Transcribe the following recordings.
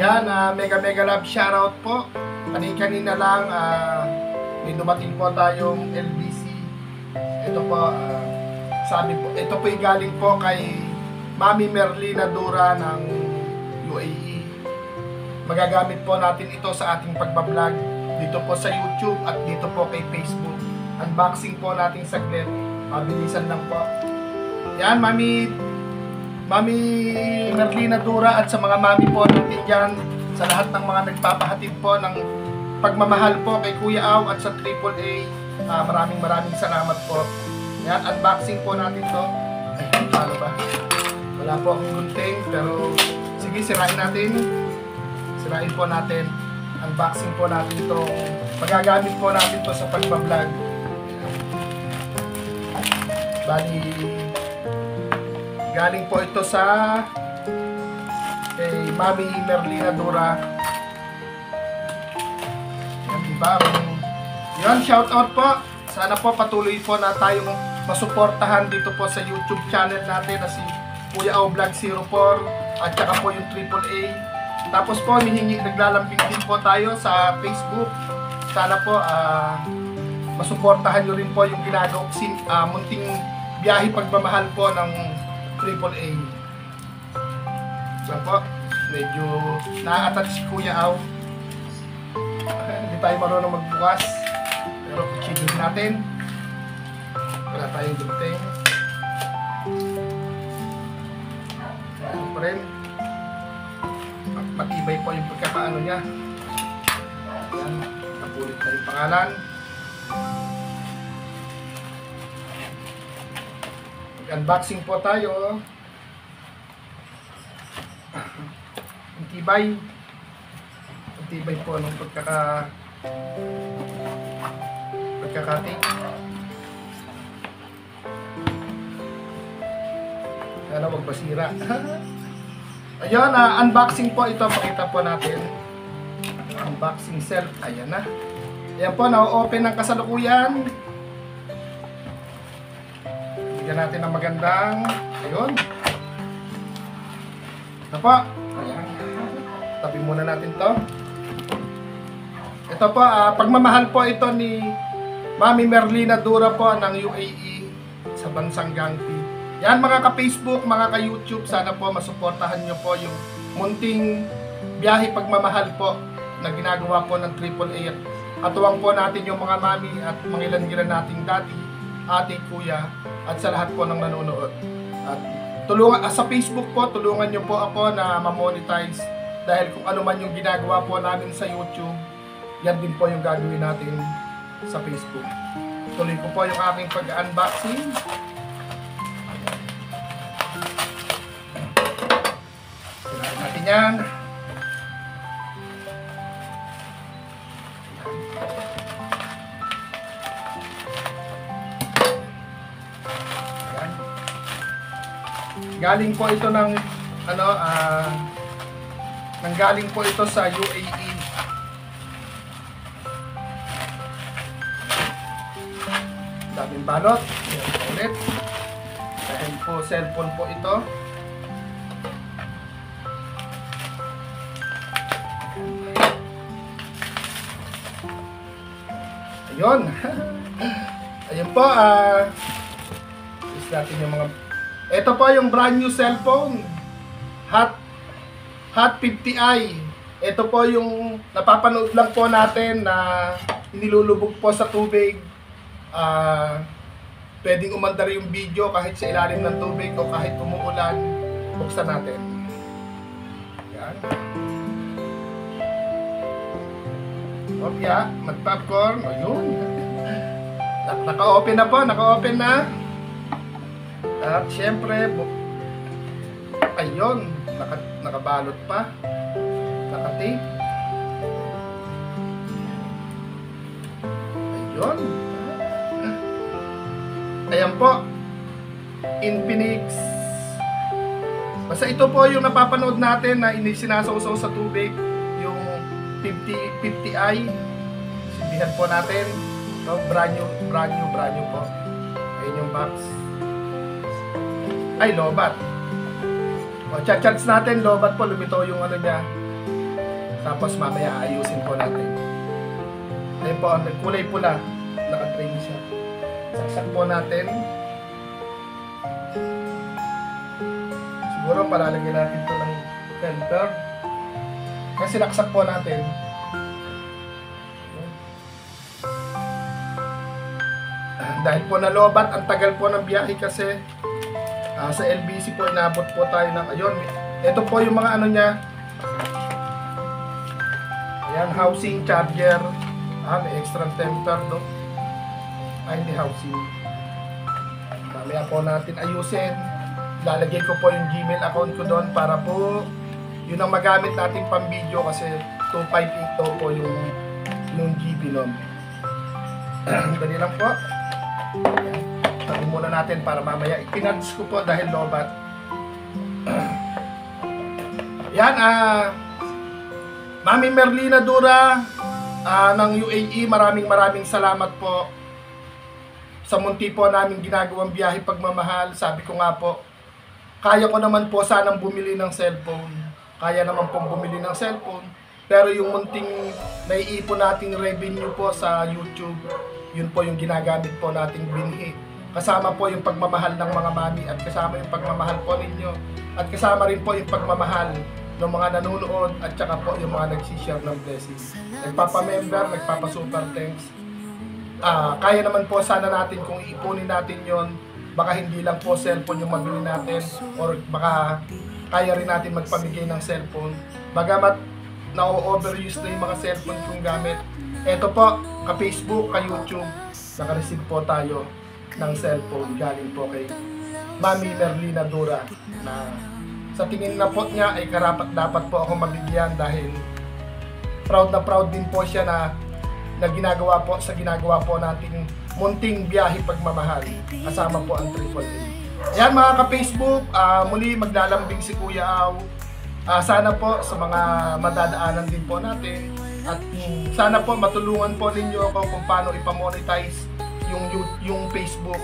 Yan, mega love shoutout po. Kanina lang, may dumating po tayong LBC. Ito po, sabi po, ito po yung galing po kay Mami Merlina Dura ng UAE. Magagamit po natin ito sa ating pagbablog dito po sa YouTube at dito po kay Facebook. Unboxing po natin saglit. Mabilisan lang po. Yan, Mami Merlina Dura at sa mga mami po natin dyan, sa lahat ng mga nagpapahatid po ng pagmamahal po kay Kuya Aw at sa AAA, maraming salamat po. Yan, unboxing po natin to. Ay, paano ba? Wala po akong gunting, pero sige, sirain po natin. Unboxing po natin to. Magagamit po natin to sa pagbablog. Bali, galing po ito sa kay Mami Merlina Dura. Yan, diba? Yan, shout out po. Sana po patuloy po na tayong masuportahan dito po sa YouTube channel natin na si Kuya Aw Vlog 04 at saka po yung AAA. Tapos po, naglalambing din po tayo sa Facebook. Sana po masuportahan nyo rin po yung ginagawa munting biyahe pagmamahal po ng AAA. So po, medyo na-attach si Kuya Aw. Hindi tayo marunong magbukas. Pero kuchilin natin. Wala tayong gunting. Ano pa rin. Matibay po yung pagkakaano niya. Ayan, napulit na yung pangalan. Unboxing po tayo. Ang tibay po ng pagkakating. Sana wag basira. Ayun, unboxing po ito. Pakita po natin. Unboxing self. Ayan na. Ayan po, na-open ng kasalukuyan. Bigyan natin ng magandang. Ayun. Ito po. Ayan. Tabi muna natin to. Ito po, pagmamahal po ito ni Mami Merlina Dura po ng UAE sa bansang Gangpi. Yan mga ka-Facebook, mga ka-YouTube, sana po masuportahan nyo po yung munting biyahe pagmamahal po na ginagawa po ng AAA. At tuwang po natin yung mga mami at mga ilan-ilan nating dati, ate, kuya, at sa lahat po ng nanonood. At sa Facebook po, tulungan nyo po ako na ma-monetize dahil kung ano man yung ginagawa po namin sa YouTube, yan din po yung gagawin natin sa Facebook. Tuloy ko po yung aking pag-unboxing. Sirain natin yan. Ayan. Galing po ito ng nanggaling po ito sa UAE. Daming balot. Ayan po ulit. Dahil po cellphone po ito. Ayun. Ayun po. Is natin yung mga. Ito po yung brand new cellphone. Hot 50i. Ito po yung napapanood lang po natin na inilulubog po sa tubig. Pwedeng umandar yung video kahit sa ilalim ng tubig o kahit umuulan. Buksan natin. Yan. Opya, mag-popcorn. Ayun. Naka-open na po. Naka-open na. At syempre, ayun. Nakabalot pa. Naka-tape. Ayun. Ayan po. Infinix. Basta ito po yung napapanood natin na sinasaw-saw sa tubig. Yung 50i. Sindihan po natin. No, brand new po. Ayun yung box. Ay, lobat. O, charge natin. Lobat po. Lumitaw yung ano niya. Tapos mamaya ayusin po natin. Ayun po, nagkulay pula. Naka-trim siya. Saksak po natin. Siguro palalagyan natin ito ng filter. Kasi naksak po natin. Dahil po nalobat, ang tagal po ng biyahe kasi sa LBC po inabot po tayo ng ayun. Ito po yung mga ano niya. Ayan, housing, charger. May extra temper do. Hindi housing. Mamaya po natin ayusin. Lalagay ko po yung Gmail account ko doon para po yun ang magamit natin pang video kasi 258 po yung GB nun. Dali lang po. Tabi muna natin para mamaya ipinads ko po dahil lobat. Yan, Mami Merlina Dura ng UAE, maraming salamat po sa munti po namin ginagawang biyahe pagmamahal. Sabi ko nga po, kaya ko naman po sanang bumili ng cellphone. Kaya naman pong bumili ng cellphone. Pero yung munting naiipon nating revenue po sa YouTube, yun po yung ginagamit po nating binhi. Kasama po yung pagmamahal ng mga mami at kasama yung pagmamahal po ninyo. At kasama rin po yung pagmamahal ng mga nanonood at saka po yung mga nagsishare ng blessings. Nagpapa-member, nagpapa-super thanks. Kaya naman po sana natin kung iipunin natin yon, baka hindi lang po cellphone yung mabili natin or baka kaya rin natin magpamigay ng cellphone. Bagamat na-overuse na yung mga cellphone kong gamit. Ito po, ka-Facebook, ka-YouTube, naka-receive po tayo ng cellphone galing po kay Mami Merlina Dura na sa tingin na po niya ay karapat dapat po ako mabigyan dahil proud na proud din po siya na ginagawa po nating munting biyahe pagmamahal kasama po ang AAA. Ayan mga ka-Facebook, muli maglalambing si Kuya Au. Sana po sa mga madadaanan din po natin at sana po matulungan po ninyo ako kung paano ipamonetize yung Facebook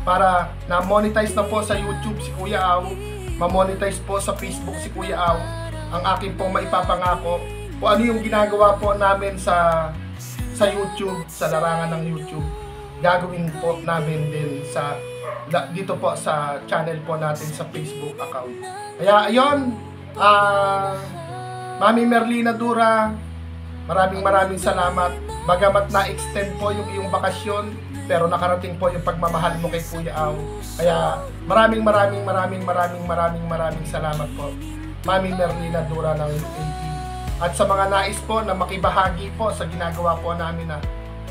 para na-monetize na po sa YouTube si Kuya Au, ma-monetize po sa Facebook si Kuya Au. Ang akin pong maipapangako kung ano yung ginagawa po namin sa YouTube, sa larangan ng YouTube, gagawin po namin din dito po sa channel po natin sa Facebook account. Kaya ayun, Mami Merlina Dura, maraming salamat. Bagamat na-extend po yung iyong bakasyon, pero nakarating po yung pagmamahal mo kay Kuya Au. Kaya maraming salamat po, Mami Merlina Dura ng UAE. At sa mga nais po na makibahagi po sa ginagawa po namin na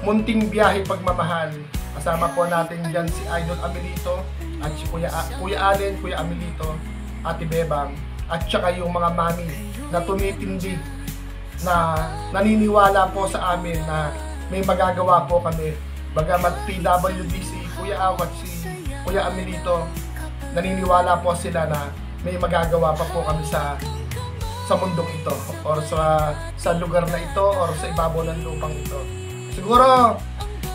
munting biyahe pagmamahal, kasama po natin dyan si Idol Amelito at si Kuya Allen, Kuya Amelito, Ate Bebang, at saka yung mga mami na tumitindi na naniniwala po sa amin na may magagawa po kami. Bagamat PWD si Kuya Au at si Kuya Amelito, naniniwala po sila na may magagawa pa po kami sa mundong ito or sa lugar na ito or sa ibabaw ng lupang ito. Siguro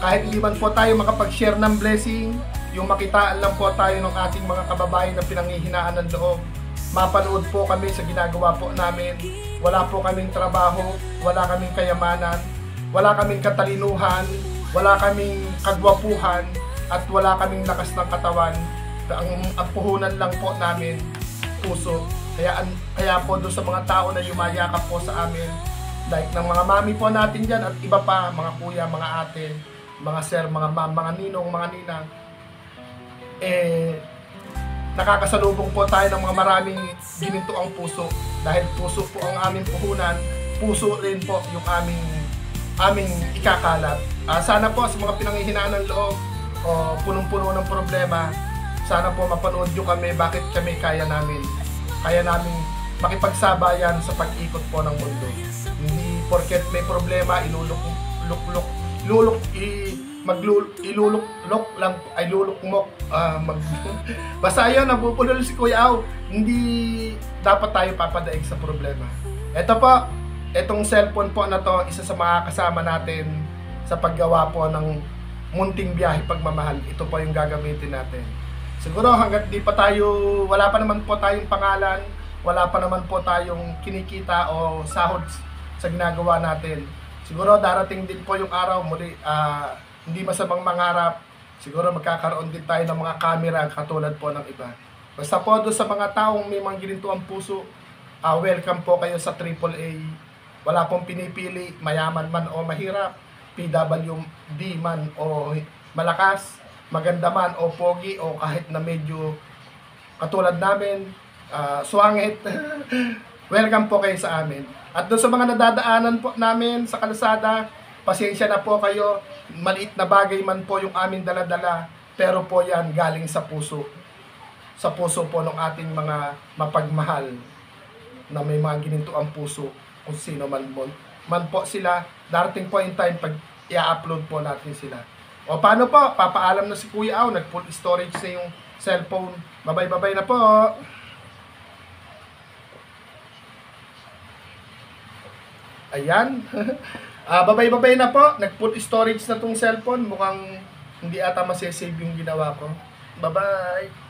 kahit hindi man po tayo makapag-share ng blessing, yung makitaan lang po tayo ng ating mga kababayan na pinanghihinaan ng loob, mapanood po kami sa ginagawa po namin. Wala po kaming trabaho, wala kaming kayamanan, wala kaming katalinuhan, wala kaming kagwapuhan, at wala kaming lakas ng katawan. Ang puhunan lang po namin, puso. Kaya po doon sa mga tao na yumayakap po sa amin, like ng mga mami po natin dyan at iba pa, mga kuya, mga ate, mga sir, mga ma'am, mga ninong, mga ninang, nakakasalubong po tayo ng mga maraming ginintuang puso. Dahil puso po ang aming puhunan, puso rin po yung aming ikakalat. Sana po sa mga pinanghihinaan ng loob o punong-puno ng problema, sana po mapanood nyo kami bakit kami kaya namin makipagsabayan sa pag-ikot po ng mundo. Hindi porket may problema, basta yun, nabupulol si Kuya Au. Hindi dapat tayo papadaig sa problema. Ito po, itong cellphone po na to, isa sa mga kasama natin sa paggawa po ng munting biyahe pagmamahal. Ito po yung gagamitin natin. Siguro hanggat di pa tayo, wala pa naman po tayong pangalan, wala pa naman po tayong kinikita o sahod sa ginagawa natin. Siguro darating din po yung araw muli, hindi masamang mangarap. Siguro magkakaroon din tayo ng mga camera katulad po ng iba. Basta po doon sa mga taong may mga ginintuang puso, welcome po kayo sa AAA. Wala pong pinipili, mayaman man o mahirap, PWD man o malakas, maganda man o pogi o kahit na medyo katulad namin, swangit. Welcome po kayo sa amin. At doon sa mga nadadaanan po namin sa kalsada, pasensya na po kayo. Maliit na bagay man po yung aming daladala, pero po yan galing sa puso. Sa puso po ng ating mga mapagmahal na may mga gininto ang puso kung sino man po sila. Darating po yung time pag i-upload po natin sila. O paano po? Papaalam na si Kuya Au, nag-full storage na yung cellphone. Babay-babay na po. Ayan. Babay-babay na po. Nag-full storage na tong cellphone. Mukhang hindi ata masasave yung ginawa ko. Bye-bye.